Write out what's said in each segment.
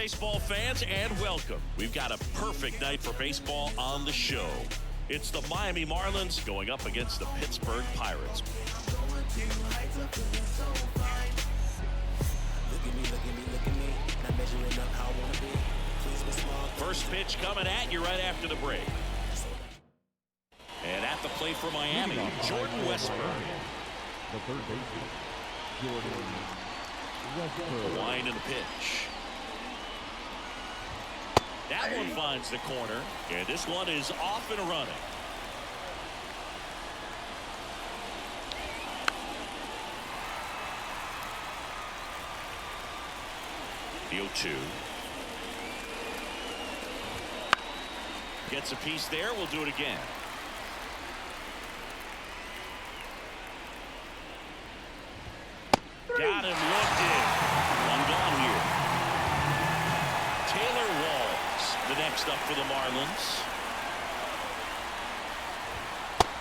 baseball fans, and welcome. We've got a perfect night for baseball on the show. It's the Miami Marlins going up against the Pittsburgh Pirates. First pitch coming at you right after the break. And at the plate for Miami, Jordan Westburg. The third baseman, Jordan Westburg. Wind in the pitch. That one finds the corner, and this one is off and running. The 0-2. Gets a piece there. We'll do it again. Got him looked in. One gone here. Taylor Walls, the next up for the Marlins.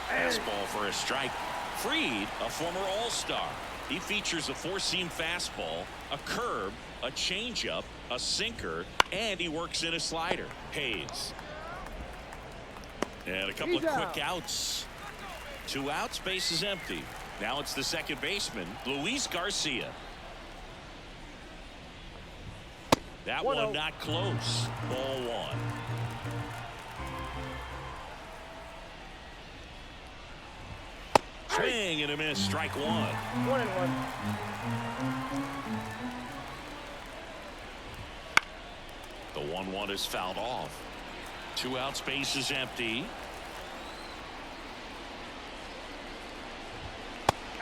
Fastball for a strike. Fried, a former All-Star. He features a four-seam fastball, a curve, a changeup, a sinker, and he works in a slider. Hayes. And a couple of quick outs. 2 outs, base is empty. Now it's the second baseman, Luis Garcia. That one not close. Ball 1. Swing and a miss. Strike 1. 1-1. The 1-1 is fouled off. 2 outs, base is empty.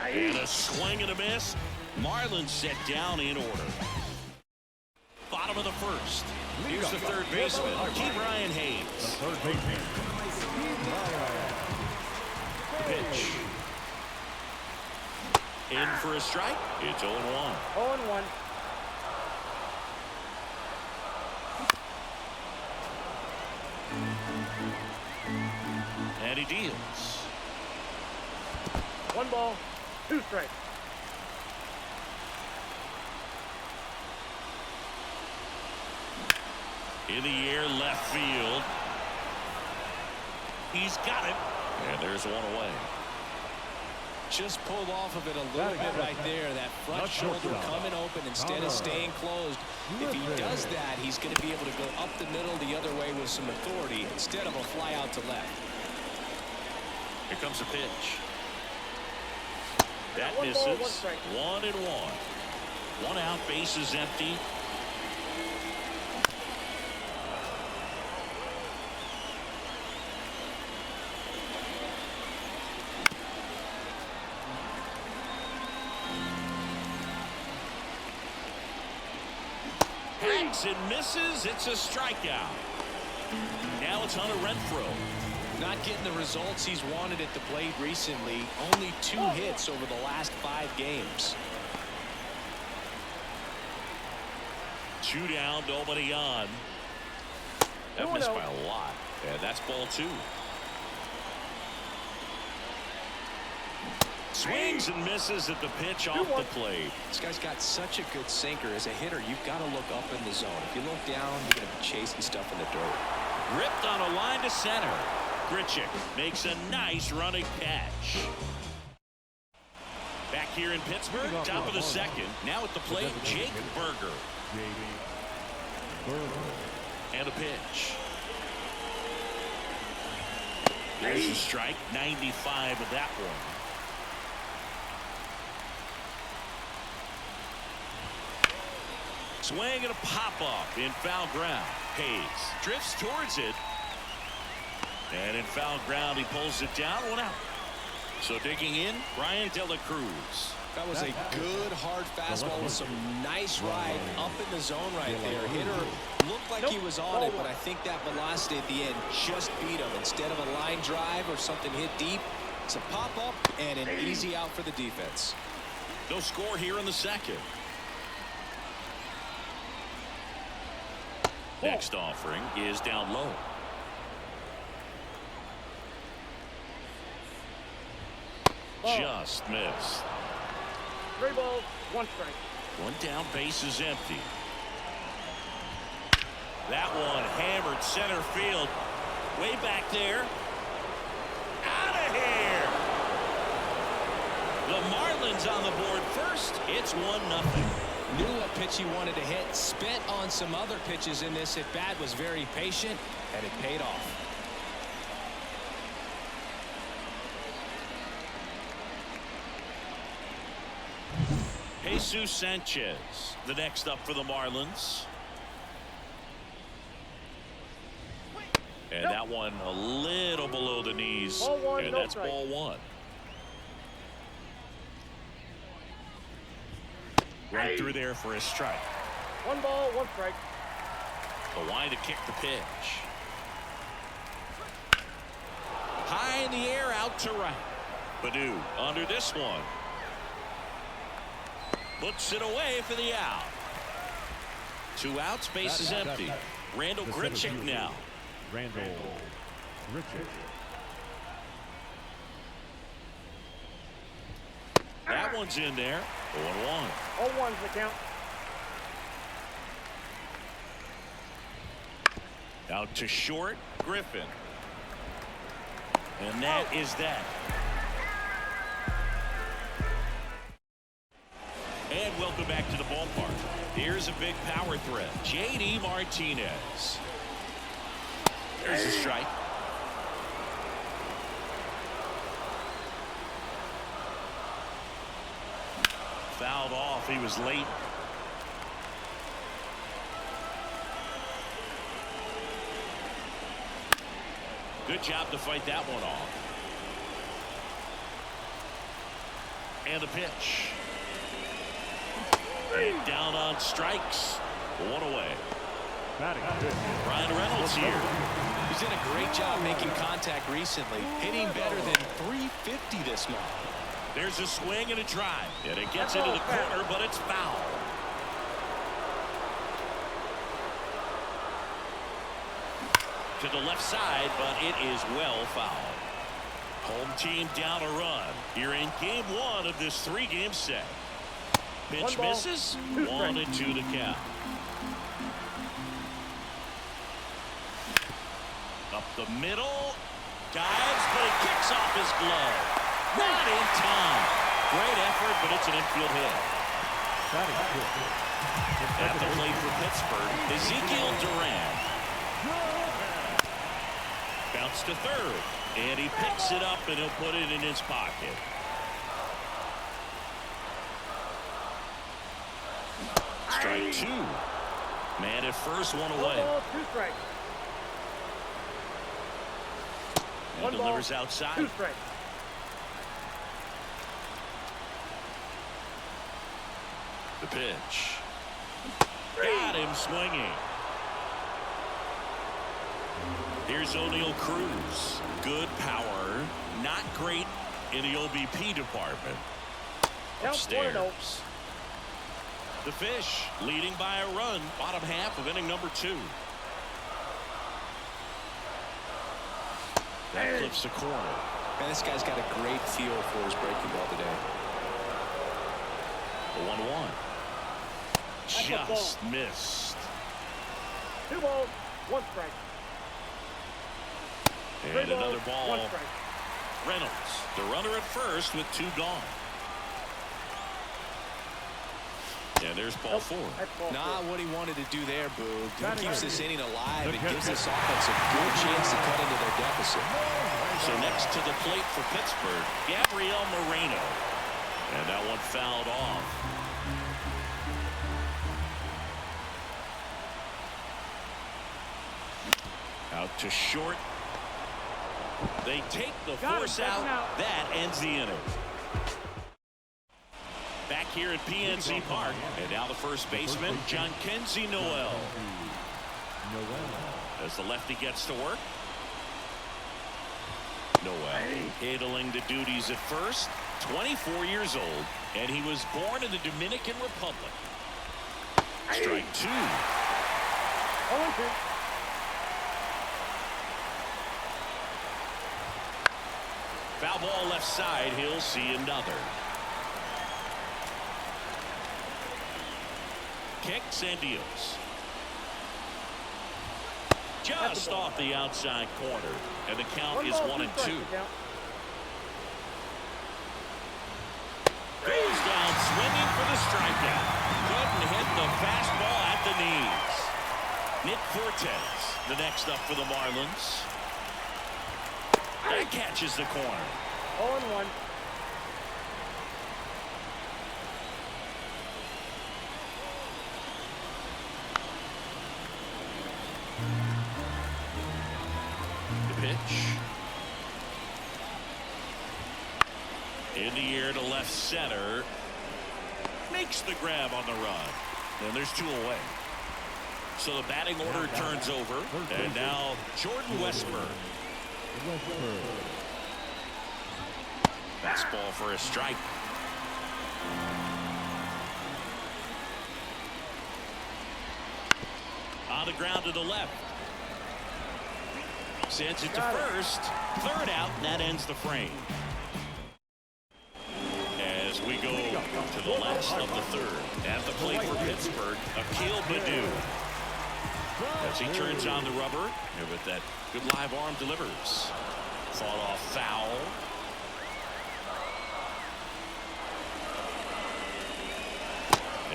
And a swing and a miss. Marlins set down in order. Bottom of the first. Here's the third baseman, Brian Hayes. The third baseman, Pitch. In for a strike. It's 0-1. 0-1. And he deals. 1 ball, 2 strikes. In the air, left field. He's got it. And there's one away. Just pulled off of it a little bit right there. That front shoulder coming open instead of staying closed. If he does that, he's going to be able to go up the middle the other way with some authority instead of a fly out to left. Here comes a pitch. That 1 misses. ball, 1 strike. 1-1. 1 out, base is empty. Hacks and misses. It's a strikeout. Now it's Hunter Renfroe. Not getting the results he's wanted at the plate recently. Only 2 hits over the last 5 games. 2 down, nobody on. That missed by a lot. And that's ball 2. Swings and misses at the pitch off the plate. This guy's got such a good sinker. As a hitter, you've got to look up in the zone. If you look down, you're going to be chasing stuff in the dirt. Ripped on a line to center. Grichuk makes a nice running catch. Back here in Pittsburgh, top of the second. Now at the plate, Jake Burger. And a pitch. There's a strike. 95 of that one. Swing and a pop-up in foul ground. Hayes drifts towards it. And in foul ground, he pulls it down. 1 out. So digging in, Brian De La Cruz. That was a good hard fastball with some nice ride up in the zone right there. Hitter looked like he was on it, but I think that velocity at the end just beat him. Instead of a line drive or something hit deep, it's a pop-up and an easy out for the defense. No score here in the second. Next offering is down low. Just missed. 3 balls, 1 strike. 1 down, base is empty. That one hammered center field. Way back there. Out of here. The Marlins on the board first. It's 1-0. Knew what pitch he wanted to hit. Spent on some other pitches in this at bat. Was very patient, and it paid off. Jesus Sanchez, the next up for the Marlins. And that one a little below the knees. Ball one, and no that's strike. ball one. Right through there for a strike. 1 ball, 1 strike. The line to kick the pitch. High in the air, out to right. Baду under this one. Puts it away for the out. 2 outs, base is empty. Randall Grichuk now. Randall Grichuk. That one's in there. 0-1. 0-1's the count. Out to short, Griffin. And that is that. And welcome back to the ballpark. Here's a big power threat. J.D. Martinez. There's a strike. Fouled off. He was late. Good job to fight that one off. And the pitch. And down on strikes. 1 away. Ryan Reynolds here. He's done a great job making contact recently, hitting better than .350 this month. There's a swing and a drive, and it gets into the corner, but it's foul. To the left side, but it is well fouled. Home team down a run here in game 1 of this 3-game set. Pitch misses. 1-2 the count. Up the middle. Dives, but he kicks off his glove. Not in time. Great effort, but it's an infield hit. At the plate for Pittsburgh, Ezekiel Duran. Bounce to third. And he picks it up, and he'll put it in his pocket. Strike 2. Man at first, 1 away. 1 ball, 2 strikes. And 1 delivers ball, outside. 2 strikes. The pitch. Got him swinging. Here's O'Neal Cruz. Good power. Not great in the OBP department. Count Upstairs. 1-0. The Fish leading by a run. Bottom half of inning number 2. That clips the corner. Man, this guy's got a great feel for his breaking ball today. The 1-1. Just missed. 2 balls, 1 strike. And another ball. 1 strike. Reynolds, the runner at first with 2 gone. And there's ball 4. Not what he wanted to do there, Boog. He keeps this inning alive. It gives this offense a good chance to cut into their deficit. So next to the plate for Pittsburgh, Gabriel Moreno. And that one fouled off. Out to short. They take the force out. That ends the inning. Back here at PNC Park. And now the first baseman, John Kenzie Noel. As the lefty gets to work. Noel handling the duties at first. 24 years old. And he was born in the Dominican Republic. Strike 2. 0-2. Foul ball left side. He'll see another. Kicks and deals. just off the outside corner. And the count is 1-2. Goes down swinging for the strikeout. Couldn't hit the fastball at the knees. Nick Fortes, the next up for the Marlins. That catches the corner. 0-1. The pitch. In the air to left center. Makes the grab on the run. And there's 2 away. So the batting order turns over. And now Jordan Westburg. Fastball for a strike. On the ground to the left. Sends it to first. Third out, and that ends the frame. As we go to the last of the third. At the plate for Pittsburgh, Akil Baddoo. As he turns on the rubber, and with that good live arm delivers. Fought off foul.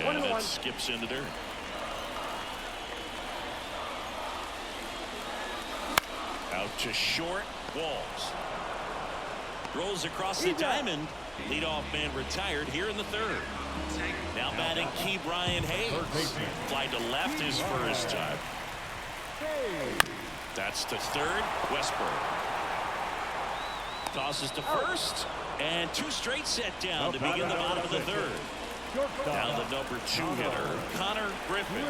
And it skips into dirt. Out to short. Walls. Rolls across the diamond. Leadoff man retired here in the third. Now batting Key Brian Hayes. Fly to left his first time. That's to third. Westburg. Tosses to first. And 2 straight set down to begin the bottom of the third. Now the number 2 hitter, Connor Griffin.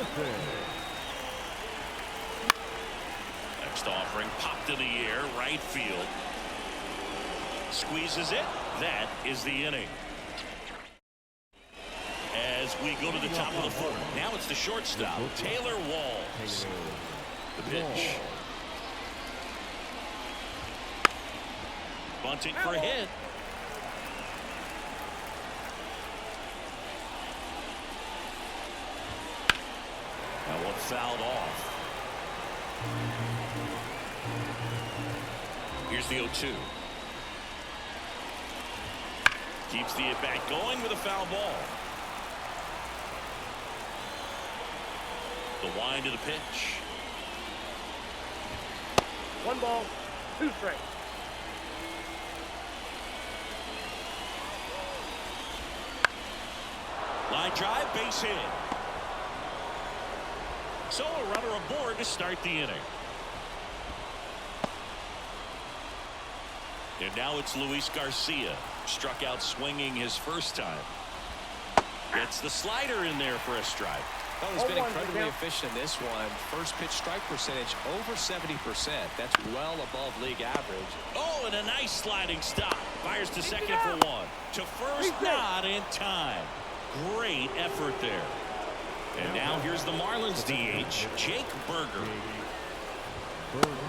Next offering popped in the air, right field. Squeezes it. That is the inning. As we go to the top of the fourth. Now it's the shortstop, Taylor Walls. The pitch. Bunting for a hit. Now one fouled off. Here's the 0-2. Keeps the at-bat going with a foul ball. The wind to the pitch. 1 ball, 2 strikes. Line drive, base hit. So a runner aboard to start the inning. And now it's Luis Garcia. Struck out swinging his first time. Gets the slider in there for a strike. Oh, he's been incredibly efficient in this one. First pitch strike percentage over 70%. That's well above league average. Oh, and a nice sliding stop. Fires to second for 1. To first, not in time. Great effort there. And now here's the Marlins DH, Jake Burger.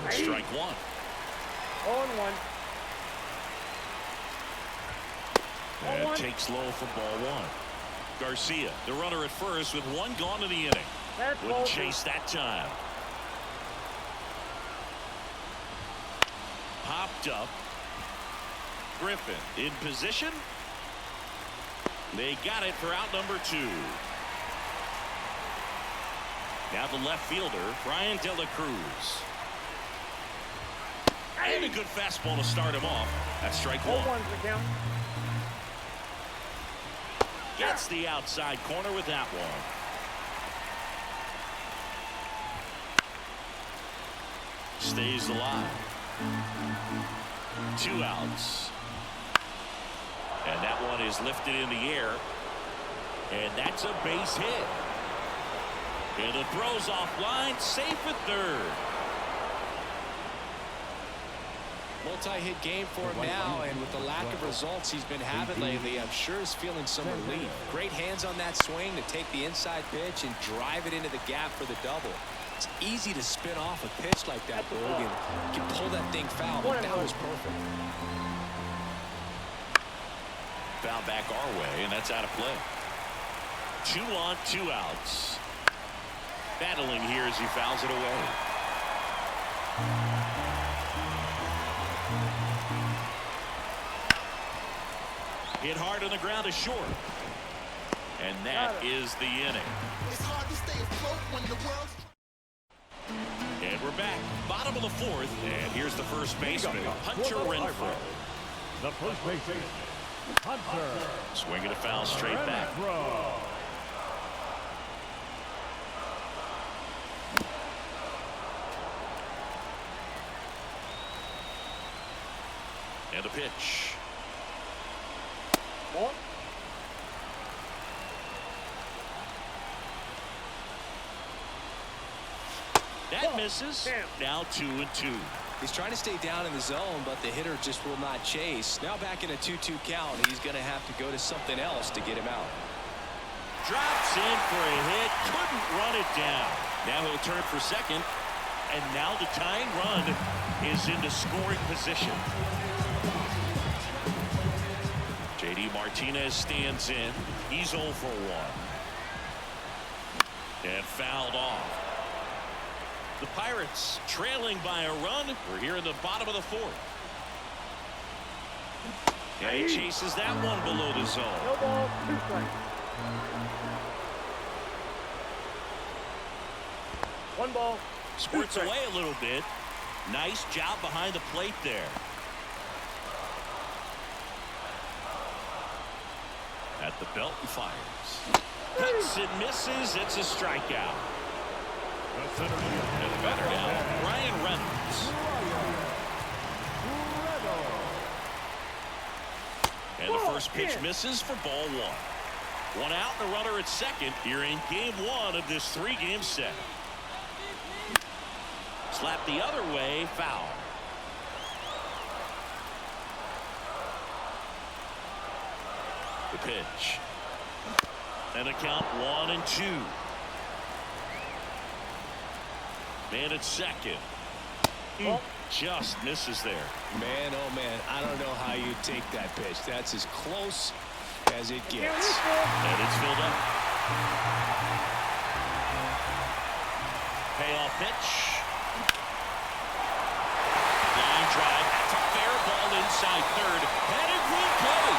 Strike 1. 0-1. And takes low for ball 1. Garcia, the runner at first with 1 gone in the inning. Wouldn't chase that time. Popped up. Griffin in position. They got it for out number 2. Now the left fielder, Brian De La Cruz. And a good fastball to start him off. That's strike 1. 0-1's the count. Gets the outside corner with that one. Stays alive. 2 outs. And that one is lifted in the air. And that's a base hit. And the throw's offline, safe at third. Multi-hit game for him now, and with the lack of results he's been having lately, I'm sure he's feeling some relief. Great hands on that swing to take the inside pitch and drive it into the gap for the double. It's easy to spin off a pitch like that, Boog, and you can pull that thing foul, but that was perfect. Foul back our way, and that's out of play. 2 on, 2 outs. Battling here as he fouls it away. Hit hard on the ground to short. And that is the inning. It's hard to stay afloat when the world's... And we're back. Bottom of the fourth. And here's the first baseman, Hunter Renfroe. The first baseman, Hunter. Swinging a foul straight back. Renfroe. And a pitch. Ball. That misses. Now 2-2. He's trying to stay down in the zone, but the hitter just will not chase. Now back in a 2-2 count. He's going to have to go to something else to get him out. Drops in for a hit. Couldn't run it down. Now he'll turn for second. And now the tying run is into scoring position. J.D. Martinez stands in. He's 0 for 1. And fouled off. The Pirates trailing by a run. We're here in the bottom of the fourth. And he chases that one below the zone. No ball, 2 strikes. 1 ball. Squirts away a little bit. Nice job behind the plate there. At the belt and fires. Cuts and misses. It's a strikeout. And the batter now, Ryan Reynolds. And the first pitch misses for ball 1. 1 out and a runner at second here in game 1 of this 3-game set. Slap the other way, foul. The pitch. And a count 1-2. Man at second. Just misses there. Man, oh man, I don't know how you take that pitch. That's as close as it gets. And it's filled up. Payoff pitch. Line drive. That's a fair ball inside third. Headed for the play.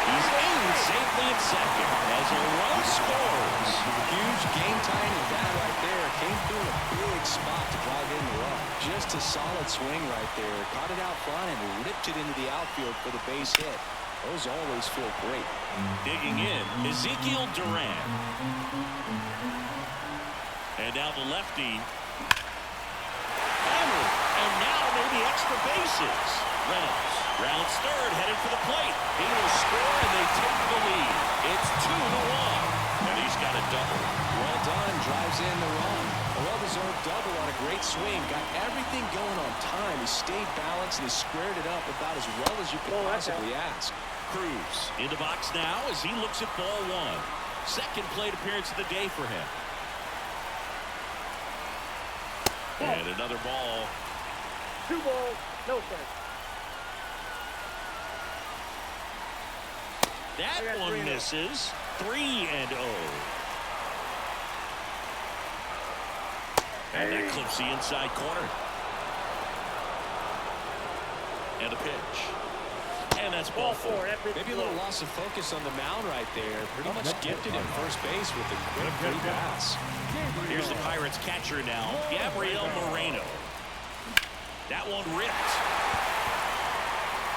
He's in safely at second as a run scores. Huge game-tying at bat right there. Came through a big spot to drive in the run. Just a solid swing right there. Caught it out front and ripped it into the outfield for the base hit. Those always feel great. Digging in, Ezekiel Duran. And now the lefty. Hammered. And now maybe extra bases. Reynolds rounds third, headed for the plate. He will score, and they take the lead. It's 2-1. And he's got a double. Well done. Drives in the run. A well-deserved double on a great swing. Got everything going on time. He stayed balanced, and he squared it up about as well as you could possibly ask. Cruz in the box now as he looks at ball 1. Second plate appearance of the day for him. And another ball. 2 balls, no strikes. That one misses. 3-0. And that clips the inside corner. And a pitch. And that's ball 4. Maybe a little loss of focus on the mound right there. Pretty much gifted him first base with a quick free pass. Here's the Pirates catcher now, Gabriel Moreno. That one ripped.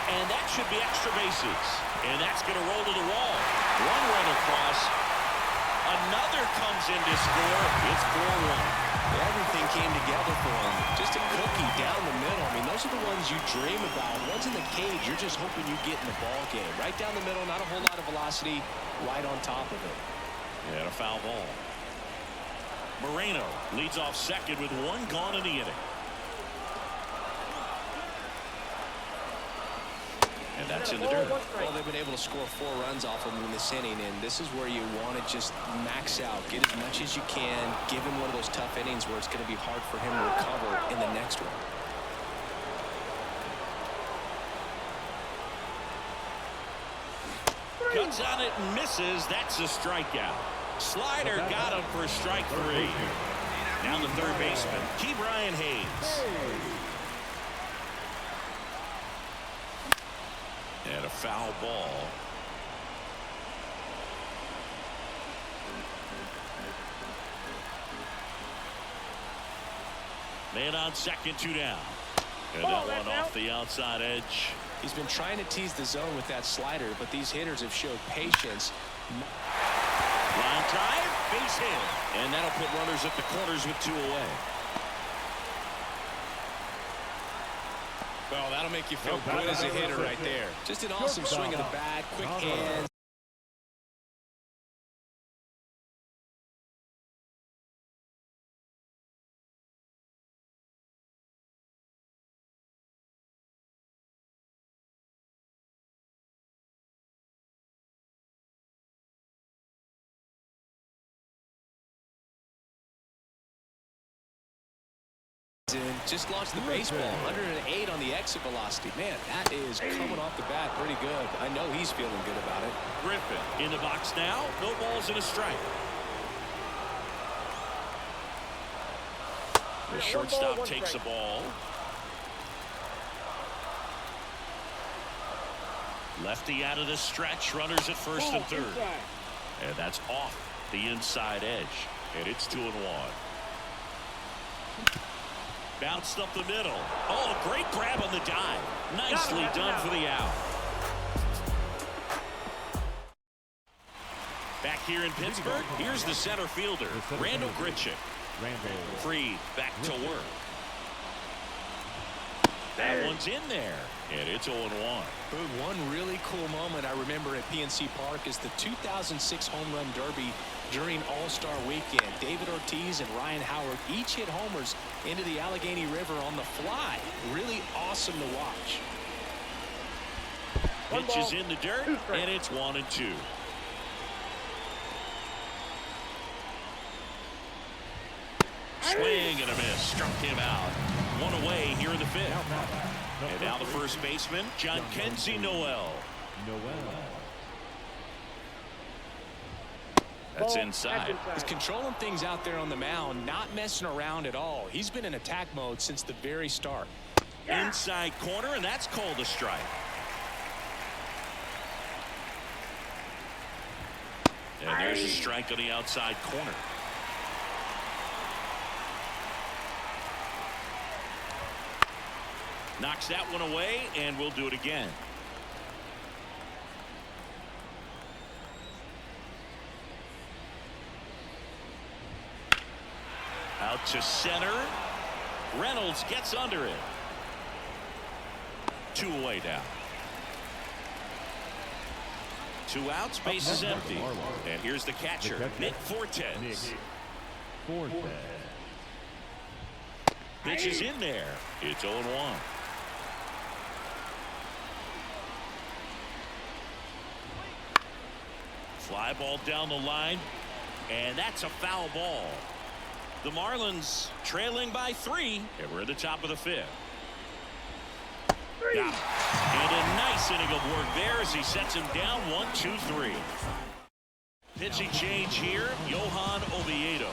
And that should be extra bases. And that's going to roll to the wall. 1 run across. Another comes in to score. It's 4-1. Everything came together for him. Just a cookie down the middle. I mean, those are the ones you dream about. Ones in the cage, you're just hoping you get in the ball game. Right down the middle, not a whole lot of velocity, right on top of it. And a foul ball. Moreno leads off second with 1 gone in the inning. And that's in the dirt. Well, they've been able to score 4 runs off of him in this inning, and this is where you want to just max out, get as much as you can, give him one of those tough innings where it's going to be hard for him to recover in the next one. Cuts on it and misses. That's a strikeout. Slider got him for strike 3. Now the third baseman, Brian Hayes. And a foul ball. Man on second, 2 down. And that one off the outside edge. He's been trying to tease the zone with that slider, but these hitters have showed patience. Line drive, base hit. And that'll put runners at the corners with 2 away. Well, that'll make you feel good as a hitter right there. Just an awesome swing of the bat, quick hands. Just launched the baseball, 108 on the exit velocity. Man, that is coming off the bat pretty good. I know he's feeling good about it. Griffin in the box now. No balls and a strike. The shortstop takes the ball. Lefty out of the stretch. Runners at first and third. And that's off the inside edge. And it's 2-1. Bounced up the middle. Oh, a great grab on the dive. Nicely done for the out. Back here in Pittsburgh, here's the center fielder, Randall Grichuk. Freed back to work. That one's in there, and it's 0-1. One really cool moment I remember at PNC Park is the 2006 Home Run Derby during All-Star Weekend. David Ortiz and Ryan Howard each hit homers into the Allegheny River on the fly. Really awesome to watch. Pitch is in the dirt, and it's 1-2. Swing and a miss. Struck him out. 1 away here in the 5th. And now the first baseman, John Kenzie Noel. That's inside. He's controlling things out there on the mound, not messing around at all. He's been in attack mode since the very start. Inside corner, and that's called a strike. And there's a strike on the outside corner. Knocks that one away, and we'll do it again. Out to center. Reynolds gets under it. 2 away now. 2 outs, base is empty. And here's the catcher, Nick Fortes. Pitch is in there. It's 0-1. Fly ball down the line, and that's a foul ball. The Marlins trailing by 3, and we're at the top of the 5th. Got him. And a nice inning of work there as he sets him down 1-2-3. Pitching change here, Johan Oviedo.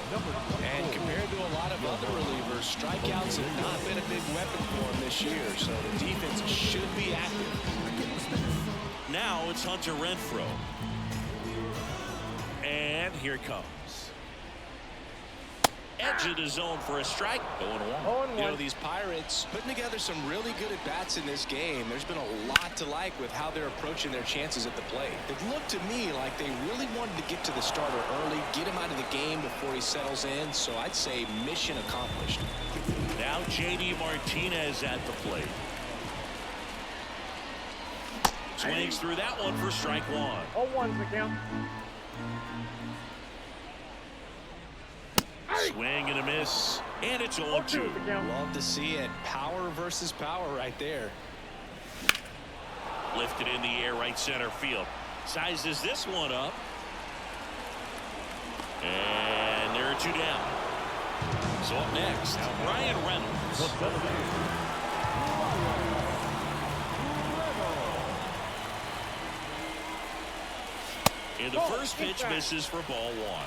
And compared to a lot of other relievers, strikeouts have not been a big weapon for him this year, so the defense should be active. Now it's Hunter Renfroe. And here it comes. Edge of the zone for a strike. 0-1. You know, these Pirates putting together some really good at-bats in this game. There's been a lot to like with how they're approaching their chances at the plate. It looked to me like they really wanted to get to the starter early, get him out of the game before he settles in. So I'd say mission accomplished. Now J.D. Martinez at the plate. Swings through that one for strike 1. 0-1's the count. Swing and a miss, and it's 0-2. Love to see it. Power versus power right there. Lifted in the air, right center field. Sizes this one up. And there are 2 down. So up next, Ryan Reynolds. And the first pitch misses for ball 1.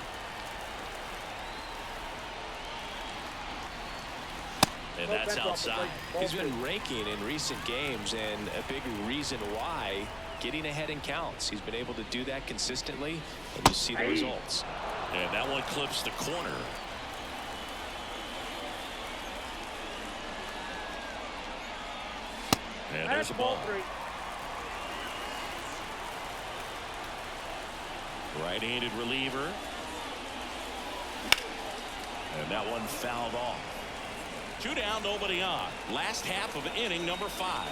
And that's outside. He's been raking in recent games, and a big reason why, getting ahead in counts. He's been able to do that consistently, and you see the results. And that one clips the corner. And there's a ball. Right-handed reliever. And that one fouled off. 2 down, nobody on. Last half of inning number 5.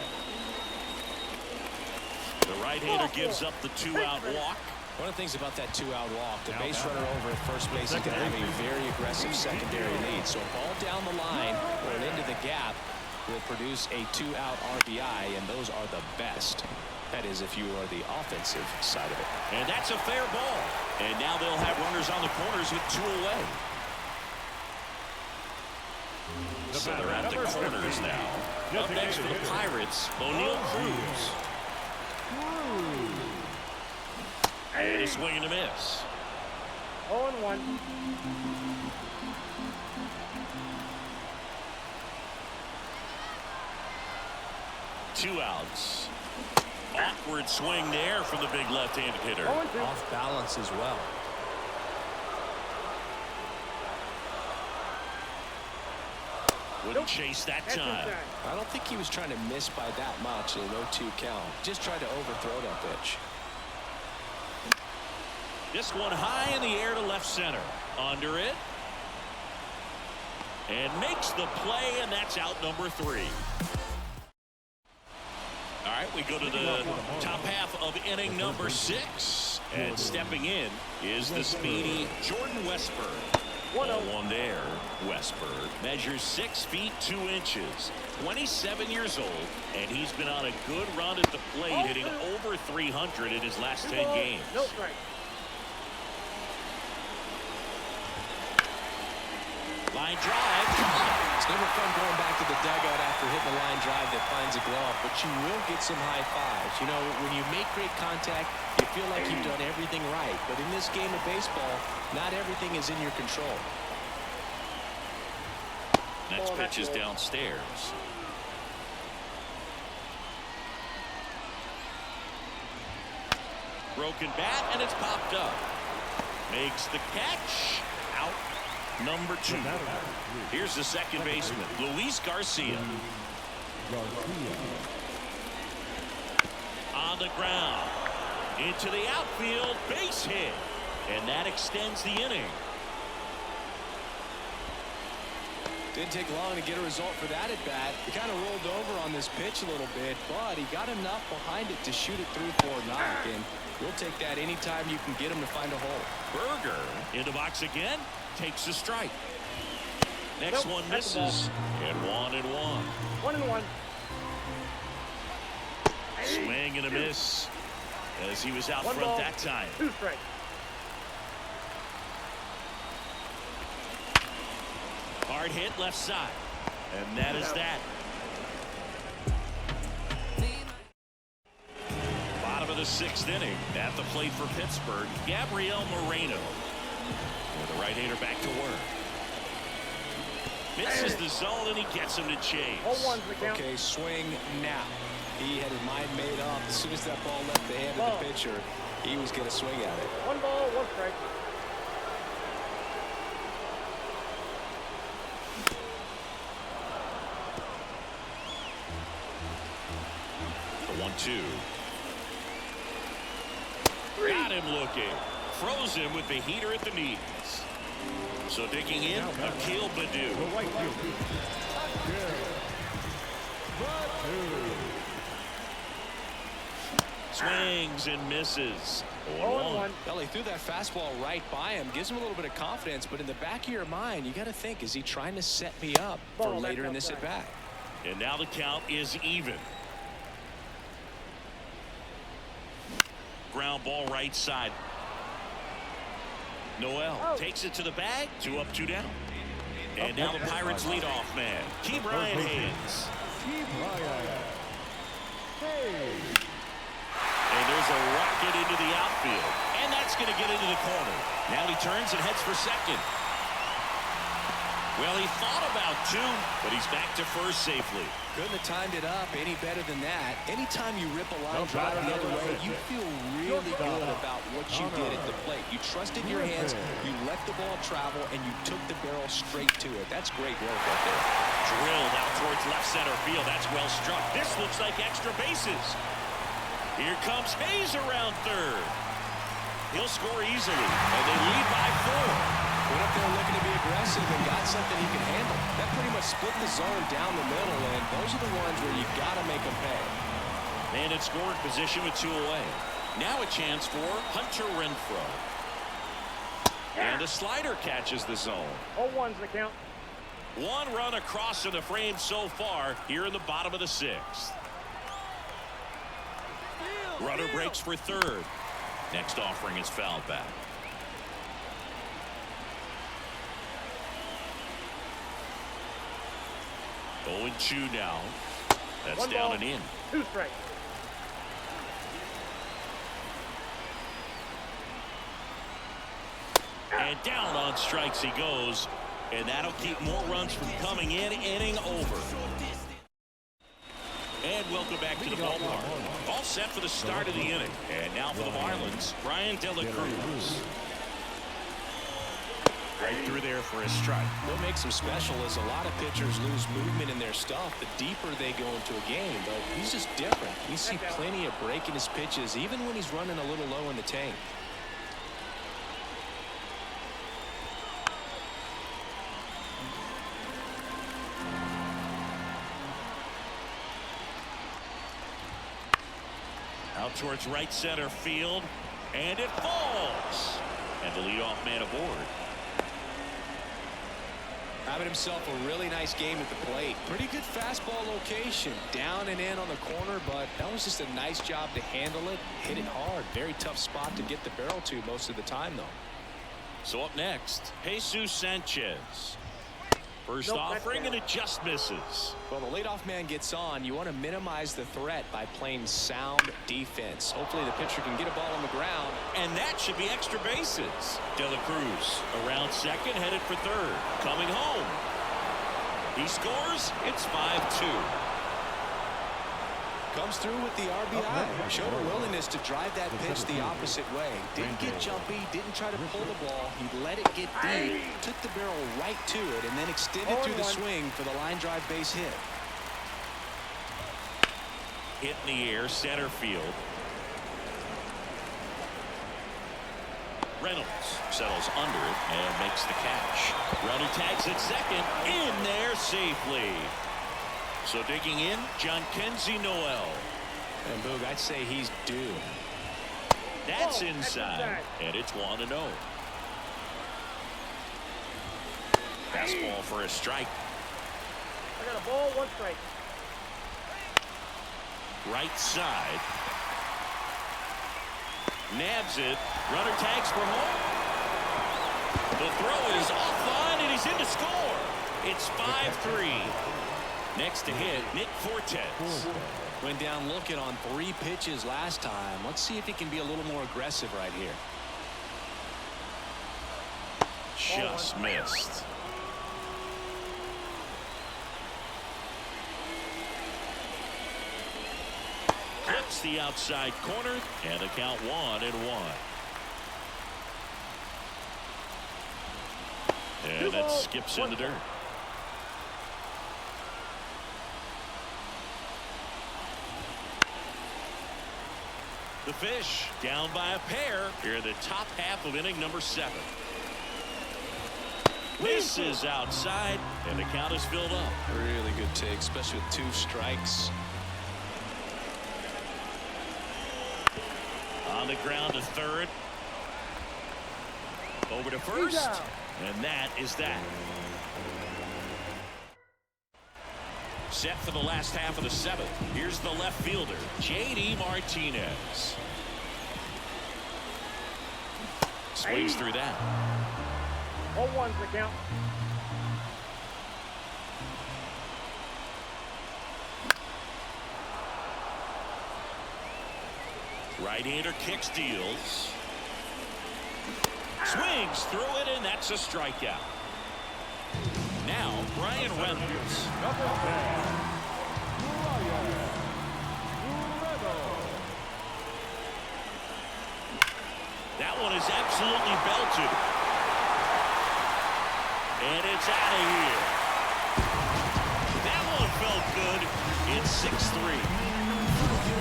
The right-hander gives up the 2-out walk. One of the things about that 2-out walk, the base runner over at first base is going to have a very aggressive secondary lead. So a ball down the line or into the gap will produce a 2-out RBI, and those are the best. That is, if you are the offensive side of it. And that's a fair ball. And now they'll have runners on the corners with 2 away. So they're at the corners now. Up next for the Pirates, O'Neal Cruz. And a swing and a miss. 0-1. Two outs. Awkward swing there from the big left-handed hitter. Off balance as well. Wouldn't chase that time. I don't think he was trying to miss by that much in an 0-2 count. Just tried to overthrow that pitch. This one high in the air to left center. Under it. And makes the play, and that's out number 3. All right, we go to the top half of inning number 6. And stepping in is the speedy Jordan Westburg. 1-0 there. Westburg measures 6 feet 2 inches, 27 years old, and he's been on a good run at the plate, hitting over 300 in his last 10 games. No strike. Line drive. It's never fun going back to the dugout after hitting a line drive that finds a glove, but you will get some high fives. You know, when you make great contact, you feel like you've done everything right. But in this game of baseball, not everything is in your control. Next pitch is downstairs. Broken bat, and it's popped up. Makes the catch. Out number 2. Here's the second baseman, Luis Garcia. On the ground. Into the outfield, base hit. And that extends the inning. Didn't take long to get a result for that at bat. He kind of rolled over on this pitch a little bit, but he got enough behind it to shoot it through for a knock. And we'll take that anytime you can get him to find a hole. Berger in the box again, takes a strike. Next one misses, and 1-1. 1-1. Swing and a miss as he was out front that time. 2 strikes. Hard hit left side, and that is that. Bottom of the 6th inning. At the plate for Pittsburgh, Gabriel Moreno. With the right-hander back to work. Misses the zone, and he gets him to chase. Okay, swing now. He had his mind made up. As soon as that ball left the hand of the pitcher, he was going to swing at it. 1 ball, 1 strike. The 1-2. Got him looking. Froze him with the heater at the knees. So digging in, Akil Baddoo. Swings and misses. 0-1. Well, he threw that fastball right by him. Gives him a little bit of confidence, but in the back of your mind, you got to think, is he trying to set me up for later in this at-bat? And now the count is even. Ground ball right side. Noel takes it to the bag. 2 up, 2 down. And now the Pirates leadoff man, Ke'Bryan Hayes. And there's a rocket into the outfield. And that's going to get into the corner. Now he turns and heads for second. Well, he thought about 2, but he's back to first safely. Couldn't have timed it up any better than that. Anytime you rip a line drive the other way, you feel really good about what you did at the plate. You trusted your hands, you let the ball travel, and you took the barrel straight to it. That's great work right there. Drilled out towards left center field. That's well struck. This looks like extra bases. Here comes Hayes around third. He'll score easily, and they lead by 4. Went up there looking to be aggressive and got something he can handle. That pretty much split the zone down the middle, and those are the ones where you got to make them pay. Man in scoring position with 2 away. Now a chance for Hunter Renfroe. And a slider catches the zone. 0-1's the count. 1 run across in the frame so far here in the bottom of the 6th. Runner breaks for third. Next offering is fouled back. 0-2 now. That's 1 down ball, and in. 2 strikes. And down on strikes he goes. And that'll keep more runs from coming in. Inning over. And welcome back to the ballpark. All set for the start of the inning. And now for the Marlins, Brian De La Cruz. Right through there for a strike. What makes him special is a lot of pitchers lose movement in their stuff the deeper they go into a game, but he's just different. We see plenty of break in his pitches, even when he's running a little low in the tank. Out towards right center field, and it falls. And the leadoff man aboard. Having himself a really nice game at the plate. Pretty good fastball location. Down and in on the corner, but that was just a nice job to handle it. Hit it hard. Very tough spot to get the barrel to most of the time, though. So up next, Jesus Sanchez. First offering, and it just misses. Well, the leadoff man gets on. You want to minimize the threat by playing sound defense. Hopefully the pitcher can get a ball on the ground. And that should be extra bases. De La Cruz around second, headed for third. Coming home. He scores. It's 5-2. Comes through with the RBI. Showed a willingness to drive that pitch the opposite way. Didn't get jumpy, didn't try to pull the ball. He let it get deep, took the barrel right to it, and then extended through the swing for the line drive base hit. Hit in the air, center field. Reynolds settles under it and makes the catch. Runner tags at second, in there safely. So digging in, John Kenzie Noel. And Boog, I'd say he's due. That's inside, and it's 1-0. Fastball for a strike. I got a ball, 1 strike. Right side. Nabs it. Runner tags for home. The throw is offline, and he's in to score. It's 5-3. Next to hit, Nick Fortes. Went down looking on 3 pitches last time. Let's see if he can be a little more aggressive right here. Just missed. Clips the outside corner, and the count 1-1. And that skips in the dirt. The Fish down by a pair here in the top half of inning number 7. This is outside, and the count is filled up. Really good take, especially with 2 strikes. On the ground to third. Over to first, and that is that. Set for the last half of the 7th. Here's the left fielder, J.D. Martinez. Swings through that. 0-1's the count. Right-hander kicks, deals. Swings through it, and that's a strikeout. Now, Brian Reynolds. Number 10, Brian Reynolds. That one is absolutely belted. And it's out of here. That one felt good. It's 6-3.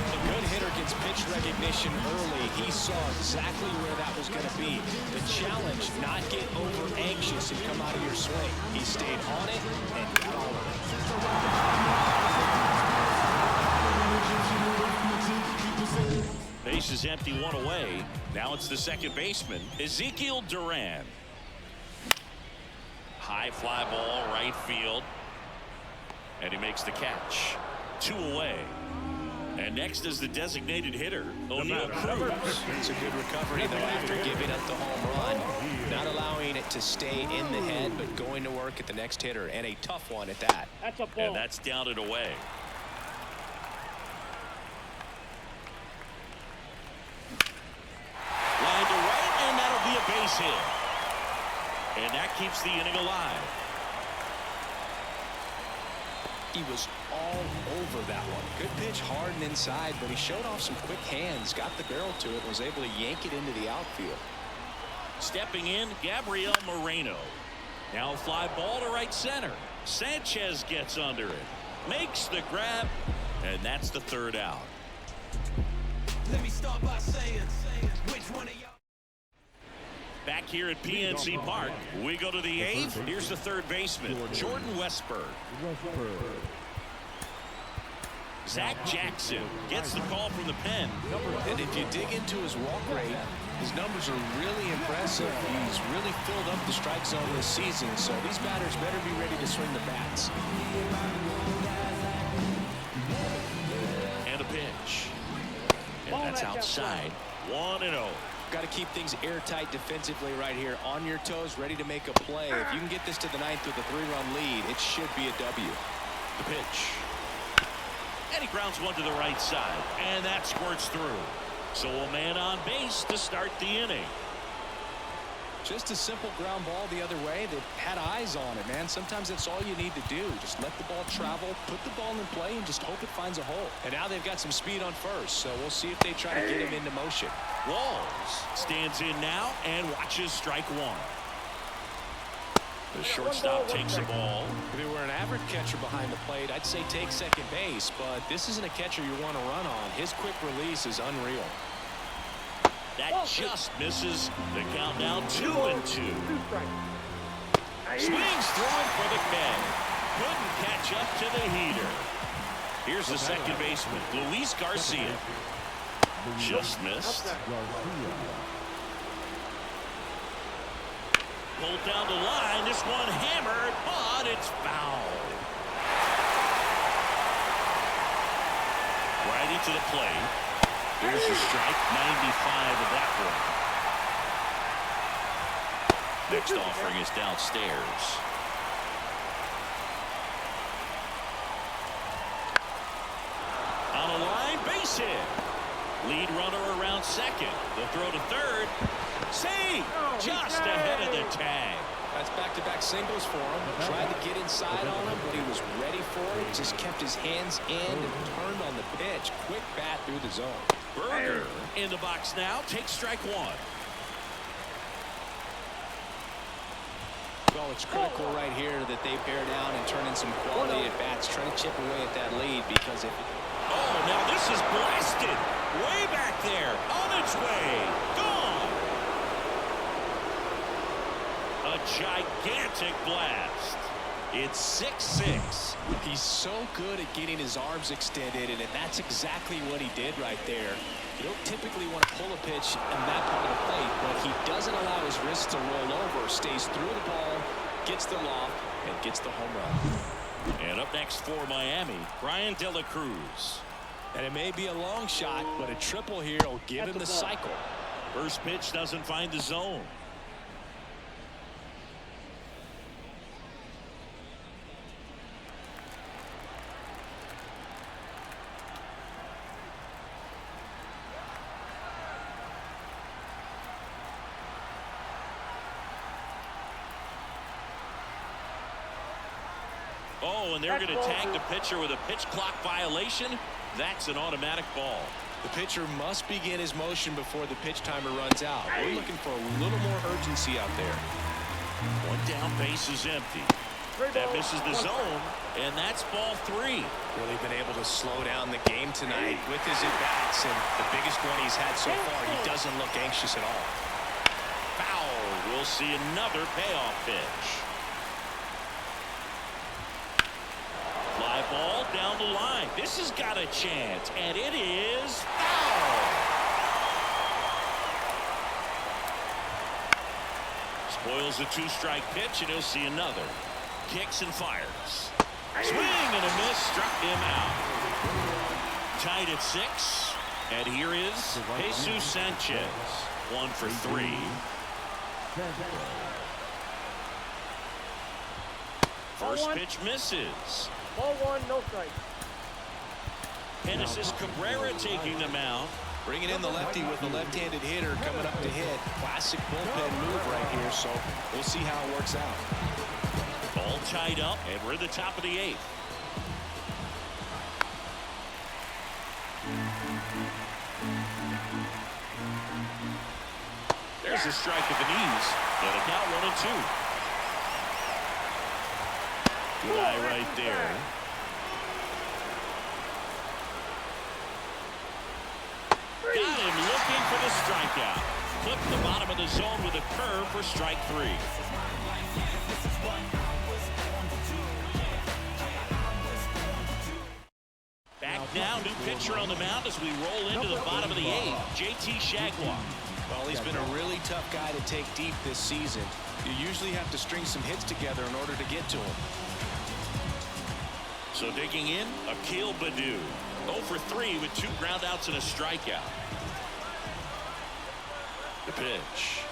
A good hitter gets pitch recognition early. He saw exactly where that was going to be. The challenge, not get over anxious and come out of your swing. He stayed on it and got all of it. Base is empty, one away. Now it's the second baseman, Ezekiel Duran. High fly ball, right field. And he makes the catch. 2 away. And next is the designated hitter, O'Neal Cruz. It's a good recovery, though, after giving up the home run. Not allowing it to stay in the head, but going to work at the next hitter, and a tough one at that. That's a ball. And that's down and away. Line to right, and that'll be a base hit. And that keeps the inning alive. He was all over that one. Good pitch, hard and inside, but he showed off some quick hands, got the barrel to it, and was able to yank it into the outfield. Stepping in, Gabriel Moreno. Now a fly ball to right center. Sanchez gets under it. Makes the grab, and that's the third out. Let me start by saying which one of y'all. Back here at PNC Park, we go to the eighth. Here's the third baseman, Jordan Westberg. Zach Jackson gets the call from the pen. And if you dig into his walk rate, his numbers are really impressive. He's really filled up the strike zone this season, so these batters better be ready to swing the bats. And a pitch. And that's outside. 1-0. Got to keep things airtight defensively right here. On your toes, ready to make a play. If you can get this to the ninth with a 3-run lead, it should be a W. The pitch. And he grounds one to the right side. And that squirts through. So a man on base to start the inning. Just a simple ground ball the other way that had eyes on it, man. Sometimes that's all you need to do. Just let the ball travel, put the ball in play, and just hope it finds a hole. And now they've got some speed on first, so we'll see if they try to get him into motion. Walls stands in now and watches strike one. The shortstop takes the ball. If it were an average catcher behind the plate, I'd say take second base, but this isn't a catcher you want to run on. His quick release is unreal. That just misses. The count now 2-2. Swings through it for the K. Couldn't catch up to the heater. Here's the second baseman, Luis Garcia. Just missed. Pulled down the line. This one hammered, but it's foul. Righty to the plate. Here's the strike, 95 of that one. Next offering is downstairs. On a line, base hit. Lead runner around second. The throw to third. Save! Just ahead of the tag. That's back-to-back singles for him. Tried to get inside on him, but he was ready for it. Just kept his hands in and turned on the pitch. Quick bat through the zone. Berger in the box now. Takes strike one. Well, it's critical right here that they bear down and turn in some quality at bats. Trying to chip away at that lead because if... Oh, now this is blasted. Way back there. On its way. Gone. A gigantic blast. It's 6-6. He's so good at getting his arms extended, and that's exactly what he did right there. You don't typically want to pull a pitch in that part of the plate, but he doesn't allow his wrist to roll over, stays through the ball, gets the loft, and gets the home run. And up next for Miami, Brian De La Cruz. And it may be a long shot, but a triple here will give him the cycle. First pitch doesn't find the zone. and they're going to tag the pitcher with a pitch clock violation. That's an automatic ball. The pitcher must begin his motion before the pitch timer runs out. We're looking for a little more urgency out there. One down, base is empty. That misses the zone, and that's ball 3. Really been able to slow down the game tonight with his at-bats, and the biggest one he's had so far, he doesn't look anxious at all. Foul. We'll see another payoff pitch. Fly ball down the line. This has got a chance, and it is foul. Spoils a 2-strike pitch, and he'll see another. Kicks and fires. Swing and a miss, struck him out. Tied at 6, and here is Jesus Sanchez. 1 for 3. First pitch misses. Ball 1, no strike. Genesis Cabrera taking the mound. Bringing in the lefty with the left-handed hitter coming up to hit. Classic bullpen move right here, so we'll see how it works out. All tied up, and we're at the top of the 8th. There's a strike at the knees. And a count 1 and 2. Good eye right there. Got him looking for the strikeout. Clipped the bottom of the zone with a curve for strike 3. Back now, new pitcher on the mound as we roll into the bottom of the 8th. JT Shagwar. Well, he's been a really tough guy to take deep this season. You usually have to string some hits together in order to get to him. So digging in, Akil Baddoo. 0 for 3 with 2 groundouts and a strikeout. The pitch.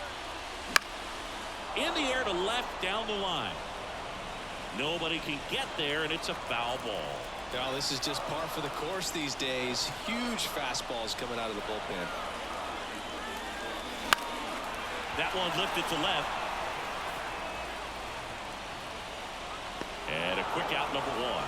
In the air to left down the line. Nobody can get there, and it's a foul ball. Now, this is just par for the course these days. Huge fastballs coming out of the bullpen. That one lifted to left. And a quick out, number 1.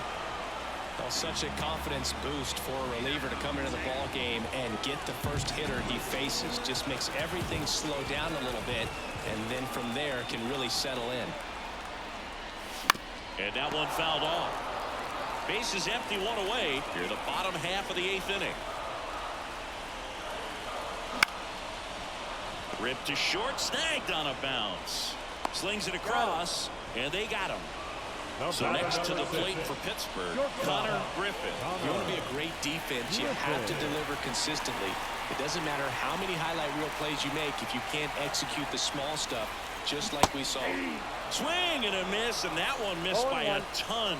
Well, such a confidence boost for a reliever to come into the ball game and get the first hitter he faces. Just makes everything slow down a little bit, and then from there can really settle in. And that one fouled off. Base is empty, 1 away. Here the bottom half of the 8th inning. Ripped to short, snagged on a bounce. Slings it across, and they got him. So next to the plate for Pittsburgh, Connor Griffin. You want to be a great defense, you have to deliver consistently. It doesn't matter how many highlight reel plays you make if you can't execute the small stuff, just like we saw. Swing and a miss, and that one missed by a ton.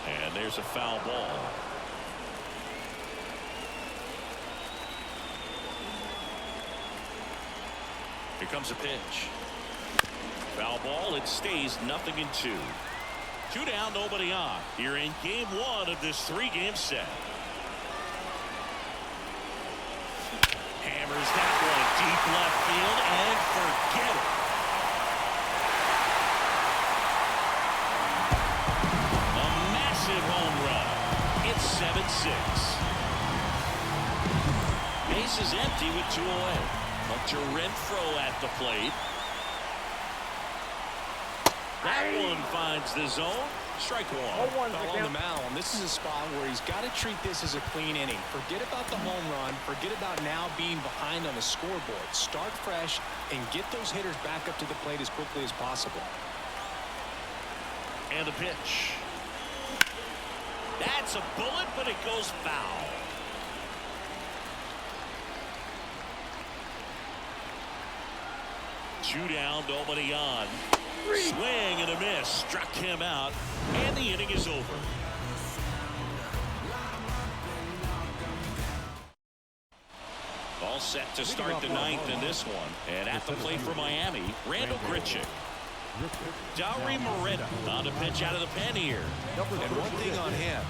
And there's a foul ball. Here comes a pitch. Foul ball. It stays 0-2. 2 down, nobody on. Here in game 1 of this 3-game set. Hammers that one deep left field and forget it. A massive home run. It's 7-6. Base is empty with 2 away. Hunter Renfroe at the plate. That one finds the zone. Strike 1. On the mound. This is a spot where he's got to treat this as a clean inning. Forget about the home run. Forget about now being behind on the scoreboard. Start fresh and get those hitters back up to the plate as quickly as possible. And the pitch. That's a bullet, but it goes foul. Two down, nobody on. Swing and a miss. Struck him out. And the inning is over. All set to start the 9th in this one. And at the plate for Miami, Randall Grichuk. Dauri Moreta on the pitch out of the pen here. And one thing on him,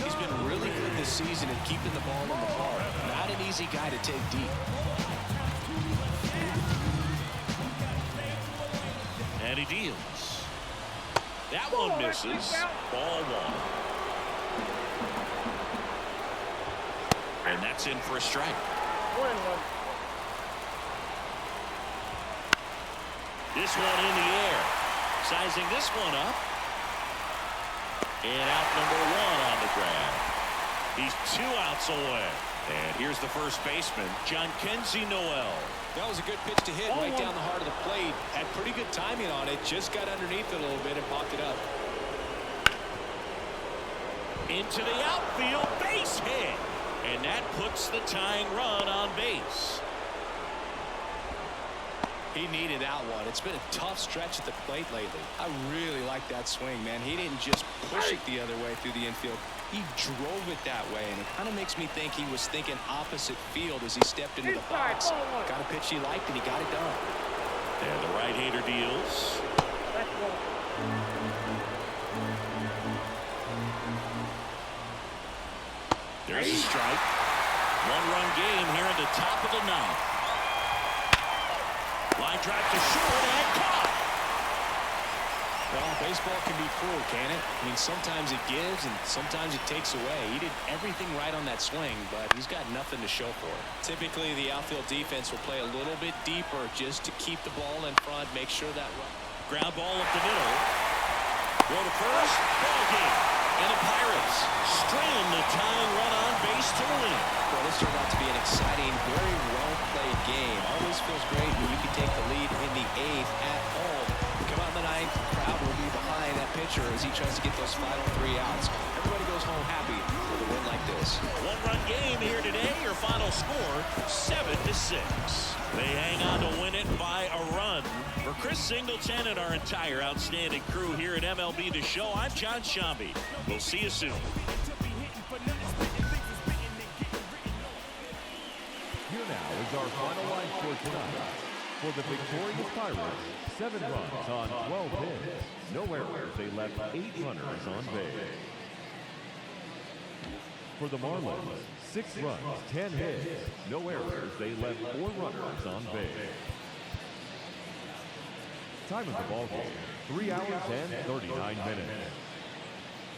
he's been really good this season at keeping the ball in the park. Not an easy guy to take deep. And he deals. That one misses. Ball 1. And that's in for a strike. 1-1. This one in the air. Sizing this one up. And out number 1 on the grab. He's 2 outs away. And here's the first baseman, John Noel. That was a good pitch to hit right down the heart of the plate. Had pretty good timing on it. Just got underneath it a little bit and popped it up. Into the outfield, base hit. And that puts the tying run on base. He needed that one. It's been a tough stretch at the plate lately. I really like that swing, man. He didn't just push it the other way through the infield. He drove it that way, and it kind of makes me think he was thinking opposite field as he stepped into the box. Got a pitch he liked, and he got it done. And the right-hander deals. That's 1. There's a strike. 1-run game here in the top of the 9th. Line drive to short and caught. Well, baseball can be cruel, can it? I mean, sometimes it gives and sometimes it takes away. He did everything right on that swing, but he's got nothing to show for it. Typically, the outfield defense will play a little bit deeper just to keep the ball in front, make sure that Ground ball up the middle. Go to first. Ball game. And the Pirates string the tying run on base to win. Well, this turned out to be an exciting, very well-played game. Always feels great when you can take the lead in the 8th at home. Come out in the 9th, the crowd will be behind that pitcher as he tries to get those final 3 outs. Everybody goes home happy with a win like this. 1-run game here today. Your final score, 7-6. They hang on to win it by a run. For Chris Singleton and our entire outstanding crew here at MLB The Show, I'm John Shambi. We'll see you soon. Here now is our final line score tonight. For the victorious Pirates, 7 runs on 12 hits. No errors. They left 8 runners on base. For the Marlins, 6 runs, 10 hits. No errors. They left 4 runners on base. Time of the ball game, 3 hours and 39 minutes.